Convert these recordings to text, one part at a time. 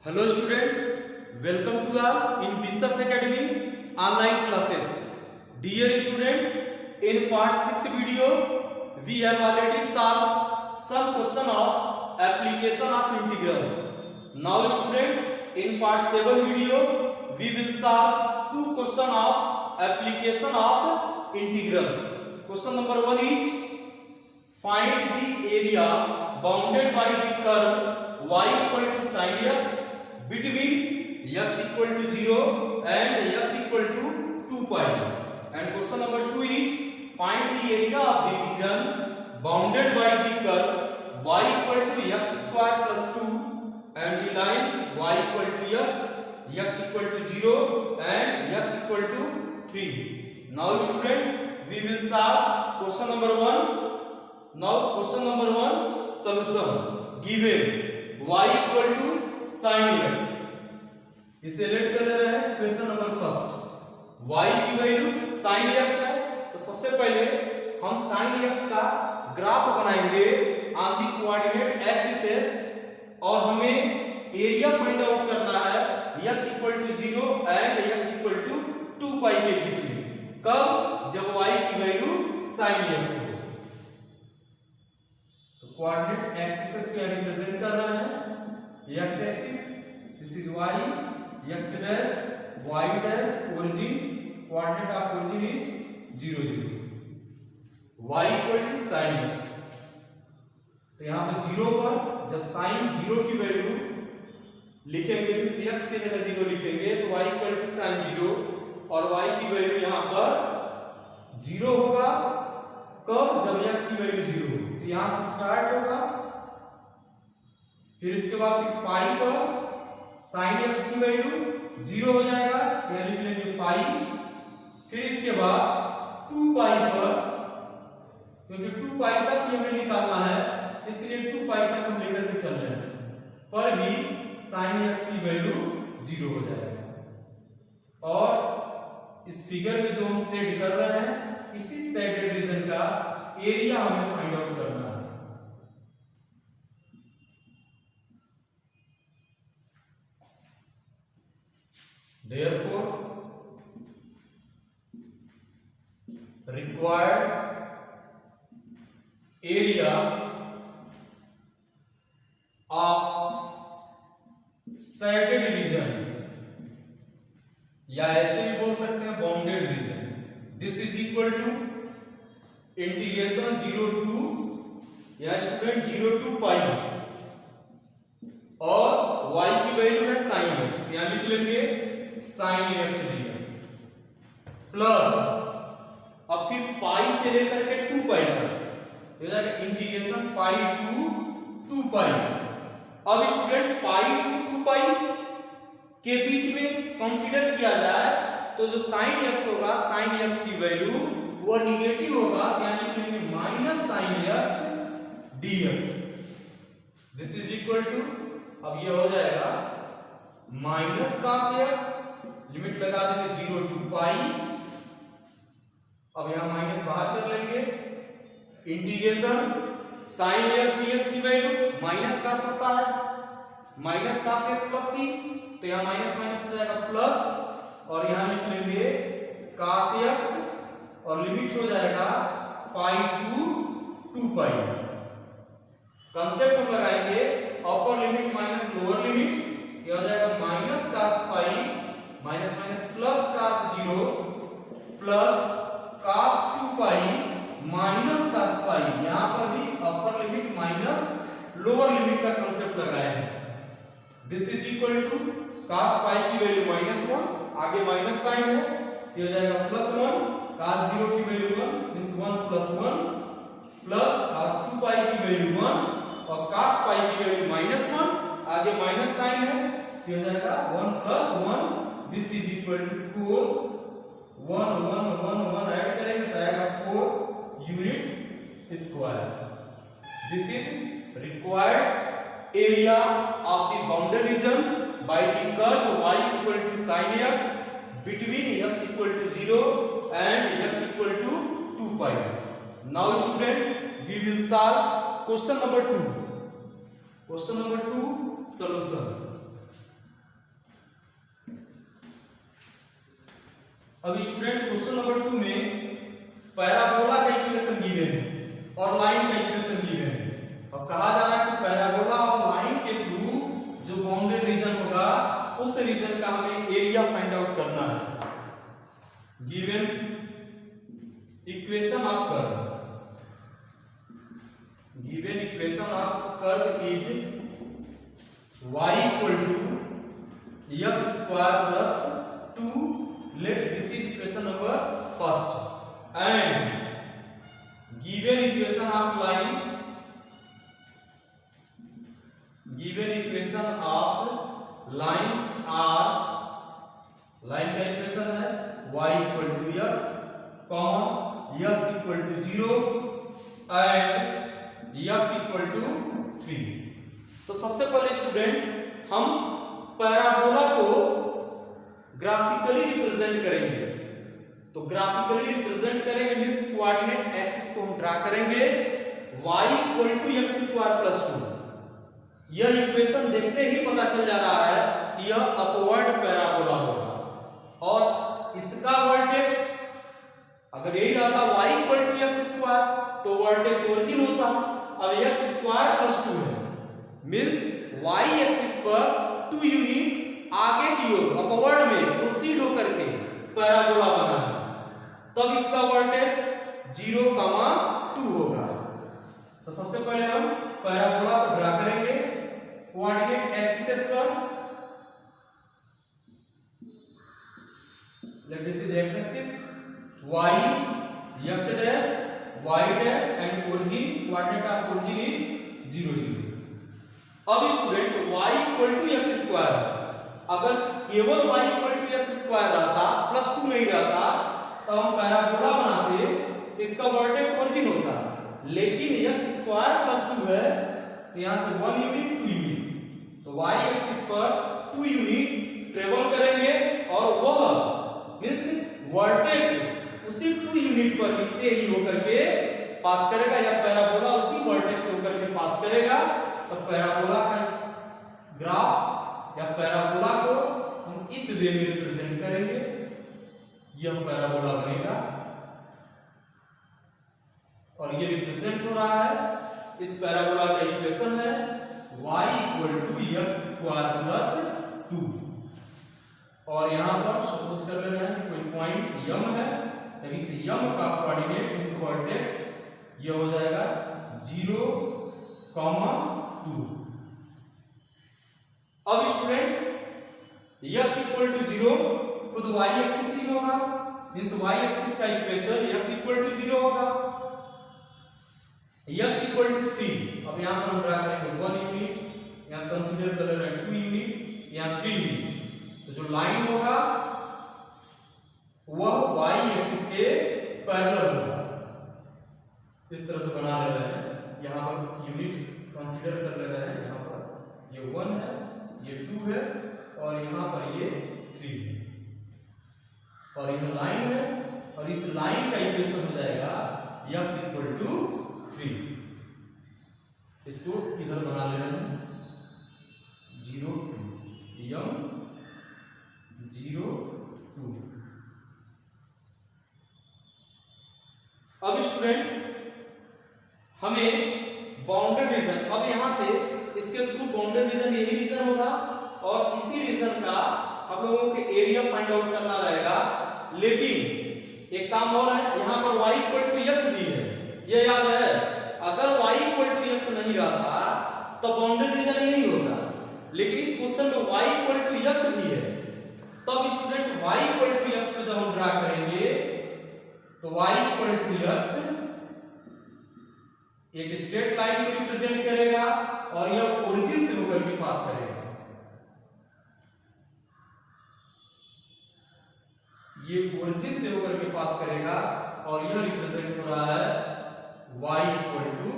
Hello students, welcome to all in Bishop Academy online classes. Dear student, in part 6 video, we have already solved some question of application of integrals. Now student, in part 7 video, we will solve two question of application of integrals. Question number 1 is find the area bounded by the curve y equal to sin x between x equal to 0 and x equal to 2 pi. And question number 2 is find the area of the region bounded by the curve y equal to x square plus 2 and the lines y equal to x equal to 0 and x equal to 3. Now student, we will solve question number 1. Now question number 1 solution. Given y equal to sin x, इसे red colour है question number first. y की value sin x है, तो सबसे पहले हम sin x का graph बनाएंगे ऑन द कोऑर्डिनेट एक्सिस और हमें एरिया फाइंड आउट करना है x equal to 0 and x equal टू 2 पाई के बीच में। कब? जब y की वैल्यू sin x हो। तो कोऑर्डिनेट एक्सिस को रिप्रेजेंट कर रहा है x axis, this is y, x dash y dash origin, coordinate of origin is 0 0, y equal to sin x। तो यहां पे 0 पर जब sin 0 की वैल्यू लिखेंगे, किसी x की जगह 0 लिखेंगे तो y इक्वल टू sin 0 और y की वैल्यू यहां पर 0 होगा। कब? जब x की वैल्यू 0 हो। तो यहां से स्टार्ट होगा, फिर इसके बाद पाई पर sin x की वैल्यू 0 हो जाएगा, यहां लिख लेंगे पाई। फिर इसके बाद 2 पाई पर, क्योंकि 2 पाई तक ही हमें निकालना है इसलिए 2 पाई तक हम लेकर के चल रहे हैं, पर भी sin x की वैल्यू 0 हो जाएगा। और इस फिगर में जो हम सेट कर रहे हैं, इसी सेटेड रीजन का एरिया हमें फाइंड आउट करना है। Therefore, required area of shaded region, या ऐसे भी बोल सकते हैं bounded region, this is equal to integration 0 to या स्टूडेंट 0 टू पाई और y की वैल्यू है sin x, यहां लिख लेंगे sin x dx प्लस अब फिर पाई से लेकर के 2 पाई तक हो जाएगा इंटीग्रेशन पाई टू 2 पाई। अब स्टूडेंट पाई टू 2 पाई के बीच में कंसीडर किया जाए तो जो sin x होगा, sin x की वैल्यू वो निगेटिव होगा, यानी लिख लेंगे minus sin x dx, this is equal to, अब ये हो जाएगा माइनस cos x, लिमिट लगा देंगे 0 टू पाई, अब यहां माइनस बाहर कर लेंगे, इंटीग्रेशन sin x dx की वैल्यू माइनस cos होता है, minus cos x plus c, तो यहां माइनस माइनस हो जाएगा प्लस, और यहां लिख लेंगे cos x और लिमिट हो जाएगा पाई टू 2 पाई। कंसेप्ट हम लगाएंगे upper limit minus lower limit, ये हो जाएगा minus cos pi minus minus plus cos 0 plus cos 2 pi minus cos pi. यहां पर भी upper limit minus lower limit का कंसेप्ट लगाया है, this is equal to cos pi की वैल्यू -1, आगे माइनस साइन है, ये हो जाएगा +1, cos 0 की वैल्यू 1 मींस 1 + 1 प्लस cos 2 पाई की वैल्यू 1 और cos पाई की वैल्यू -1, आगे माइनस साइन है, ये हो जाएगा 1 + 1, this is equal to 4, 1 1 1 1 add करेंगे तो आएगा 4 units square. This is required area of the boundary region by the curve y equal to sin x between x equal to 0 and x equal to 2 pi. Now student, we will solve question number 2. Question number 2 solution. अब student question number 2 में parabola का equation given है और line का equation given है। अब कहा जा रहा है कि पैराबोला और लाइन के थ्रू जो बाउंडेड रीजन होगा उस रीजन का हमें एरिया फाइंड आउट करना है। Given equation of curve, given equation of curve is y equal to x square plus 2, let this is equation number first, and given equation of lines, given equation of lines are, line का equation है y equal to x, x equal to 0 and x equal to 3। तो सबसे पहले student हम parabola को graphically represent करेंगे। तो graphically represent करेंगे मींस कोऑर्डिनेट एक्सिस को हम ड्रा करेंगे y equal to x square plus 2। यह इक्वेशन देखते ही पता चल जा रहा है कि यह अपवर्ड पैराबोला होगा और इसका वर्टेक्स अगर यही रहता y equal to x square तो वर्टेक्स ओरिजिन होता। अब x स्क्वायर प्लस 2 है मींस y एक्सिस पर 2 यूनिट आगे की ओर अपवर्ड में प्रोसीड होकर के पैराबोला बना है, तब इसका वर्टेक्स 0, 2 होगा। तो सबसे पहले हम पैराबोला को ड्रा करेंगे कोऑर्डिनेट एक्सिस पर। Let this is x axis, y x dash y dash and origin, coordinate of origin is 0, 0। अब student y equal to x square, अगर केवल y equal to x square रहता plus 2 नहीं रहता तो हम पैराबोला बनाते, इसका वर्टेक्स ओरिजिन होता। लेकिन x स्क्वायर प्लस 2 है तो यहां से 1 यूनिट 2 यूनिट, तो y एक्सिस पर 2 यूनिट ट्रेवल करेंगे और वह मींस वर्टेक्स उसी 2 यूनिट पर से ही होकर के पास करेगा या पैराबोला उसी वर्टेक्स से होकर के पास करेगा। तो पैराबोला का ग्राफ या पैराबोला को हम इस वे में रिप्रेजेंट करेंगे, यह पैराबोला बनेगा और ये रिप्रेजेंट हो रहा है। इस पैराबोला का इक्वेशन है y equal to x square plus 2 और यहां पर सपोज कर ले रहे हैं कि कोई पॉइंट m है, तब इस m का कोऑर्डिनेट मींस वर्टेक्स यह हो जाएगा 0, 2। अब स्टूडेंट x इक्वल टू 0 खुद y एक्सिस ही होगा, मींस y एक्सिस का इक्वेशन x इक्वल टू 0 होगा। x इक्वल टू 3, अब यहां पर हम ड्रा करेंगे 1 यूनिट, यहां कंसीडर कर रहे हैं 2 यूनिट, यहां 3 यूनिट। तो जो लाइन होगा वह y एक्सिस के पैरेलल होगा, इस तरह से बना ले रहे हैं। यहां पर यूनिट कंसीडर कर ले रहे हैं, यहां पर ये 1 है, ये 2 है और यहां पर ये 3 है और यह लाइन है और इस लाइन का इक्वेशन हो जाएगा x इक्वल टू 3। इसको इधर बना ले रहे हैं 0, 2 m 0, 2। अब स्टूडेंट हमें बाउंडेड रीजन, अब यहां से इसके थ्रू बाउंडेड रीजन यही रीजन होगा और इसी रीजन का हम लोगों के एरिया फाइंड आउट करना रहेगा। लेकिन एक काम और है, यहां पर y इक्वल टू x भी है, ये याद है। अगर y इक्वल टू x नहीं रहता तो बाउंडेड रीजन यही होगा, लेकिन इस क्वेश्चन में y इक्वल टू x भी है, तब student y equal to x को जब हम ड्रा करेंगे तो y इक्वल टू x एक स्ट्रेट लाइन को रिप्रेजेंट करेगा और यह ओरिजिन से होकर के पास करेगा। ये ओरिजिन से होकर के पास करेगा और यह रिप्रेजेंट हो रहा है y इक्वल टू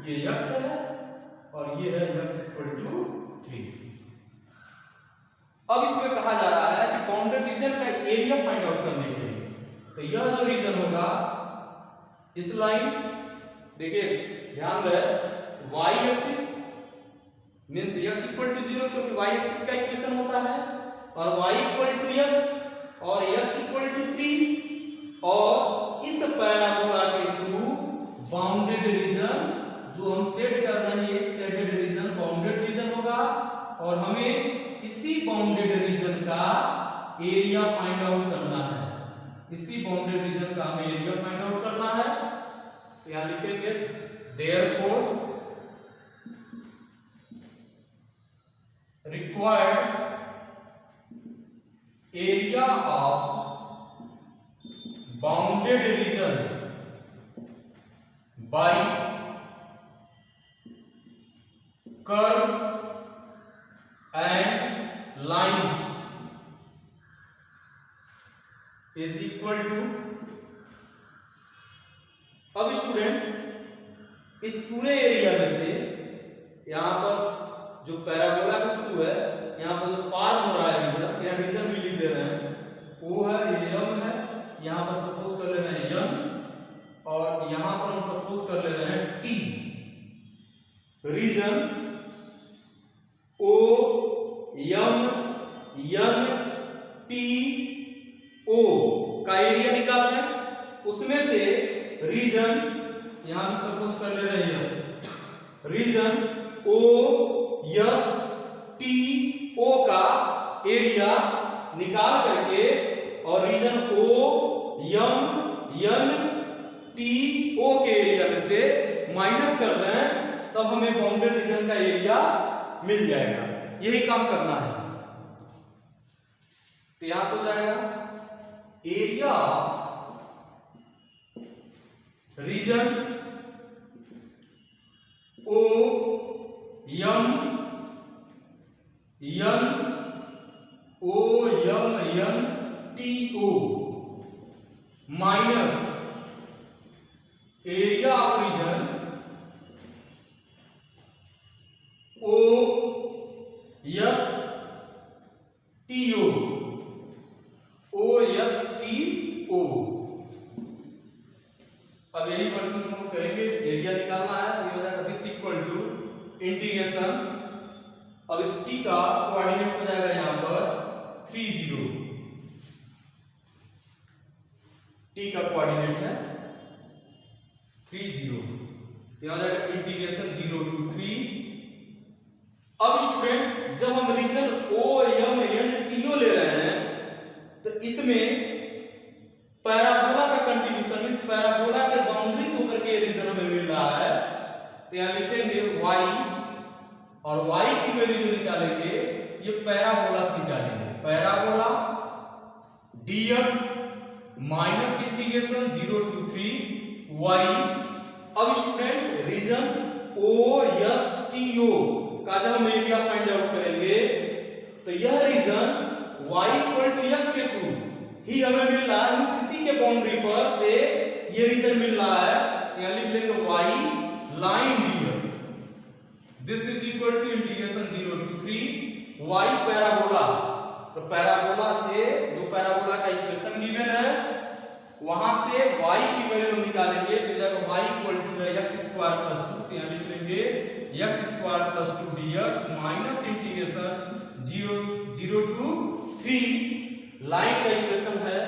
ये x है और ये है x इक्वल टू 3। अब इसमें कहा जा रहा है कि बाउंडेड रीजन का एरिया फाइंड आउट करने के लिए, तो यह जो रीजन होगा इस लाइन, देखिए ध्यान रहे y axis means x equal to 0 क्योंकि y एक्सिस का इक्वेशन होता है और y इक्वल टू x और x इक्वल टू 3 और इस पैराबोला के थ्रू बाउंडेड रीजन जो हम सेट कर रहे हैं, सेटेड रीजन बाउंडेड रीजन होगा और हमें इसी बाउंडेड रीजन का एरिया फाइंड आउट करना है। इसी बाउंडेड रीजन का हमें एरिया फाइंड आउट करना है। तो यहां लिखेंगे therefore required area of bounded region by curve and lines is equal to। अब स्टूडेंट इस पूरे एरिया में से यहां पर जो पैराबोला के थ्रू है, यहाँ पर जो फॉर्म हो रहा है रीजन, यहाँ रीजन भी लिख दे रहे हैं, वो है ये यम है, यहाँ पर सपोज कर ले रहे हैं यम और यहाँ पर हम सपोज कर ले रहे हैं T. Reason O M N T O का एरिया निकालना है। उसमें से रीजन यहाँ भी सपोज कर ले रहे हैं S, region O S T O का एरिया निकाल करके और reason O M N T ओ के एरिया में से माइनस कर दें, तब हमें बाउंडेड रीजन का एरिया मिल जाएगा। यही काम करना है। तो यहां से हो जाएगा area of region O M N O M N T O minus area of region O S T O S T O. अब यही वर्किंग हम करेंगे, एरिया निकालना है। तो ये हो जाएगा दिस इक्वल टू इंटीग्रेशन, अब इस t का कोऑर्डिनेट हो जाएगा यहां पर 30, t का कोऑर्डिनेट है 30, तो यहां जाएगा इंटीग्रेशन 0 to 3। अब स्टूडेंट जब हम reason o m n t o ले रहे हैं तो इसमें पैराबोला का कंट्रीब्यूशन, इस पैराबोला के बाउंड्रीज होकर के रीजन हमें मिल रहा है। तो यहां लिखेंगे y और y की वैल्यू जो निकालेंगे ये पैराबोला से निकालेंगे। Parabola dx minus integration 0 to 3 y। अब student region o s t o का जब हम एरिया फाइंड आउट करेंगे तो यह region y equal to s के थ्रू ही हमें मिल रहा है। इसी के बाउंड्री पर से ये रीजन मिल रहा है। यहां लिख लेंगे y line dx this is equal to integration 0 to 3 y parabola. तो पैराबोला से जो पैराबोला का इक्वेशन गिवन है वहां से y की वैल्यू निकालेंगे तो जब y equal to x square plus 2, तो यहां लिख लेंगे x square plus 2 dx minus integration 0 to 3 line का इक्वेशन है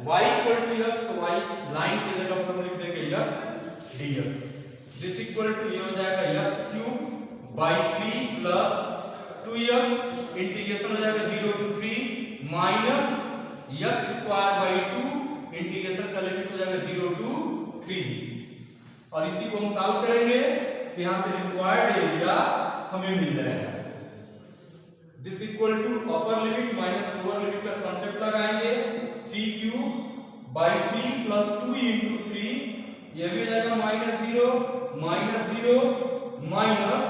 y इक्वल टू x, तो y लाइन की जगह पर हम लिख देंगे x dx this equal to ये हो जाएगा x cube by 3 plus 2x integration हो जाएगा 0 to 3 minus x square by 2 integration का लिमिट हो जाएगा 0 to 3 और इसी को हम सॉल्व करेंगे तो यहां से रिक्वायर्ड एरिया हमें मिल जाएगा। This equal to upper limit minus lower limit का कांसेप्ट लगाएंगे 3 क्यूब बाई 3 प्लस 2 into 3 ये भी हो जाएगा माइनस 0 माइनस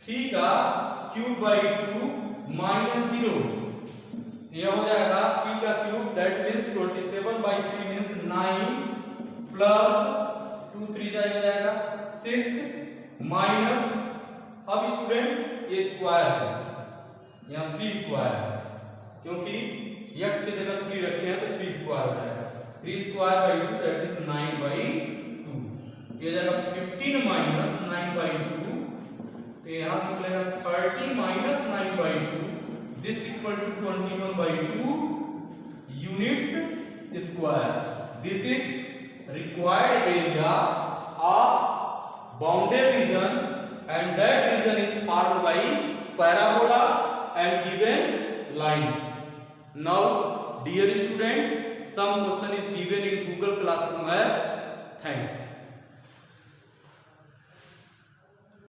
3 का क्यूब बाई 2 माइनस 0, ये हो जाएगा 3 का cube that means 27 by 3 means 9 plus 2 3 जाएगा 6 माइनस, अब स्टूडेंट ये स्क्वायर है यहाँ 3 स्क्वायर है क्योंकि x की जगह 3 रखे हैं तो 3 स्क्वायर हो जाएगा 3 square by 2 that is 9 by 2, ये जाएगा 15 माइनस 9 बाई 2, तो यहां से निकलेगा 30 minus 9 by 2 this equal to 21 by 2 units square. This is required area of bounded region, and that region is formed by parabola and given lines. Now dear student, some question is given in Google Classroom app. Thanks.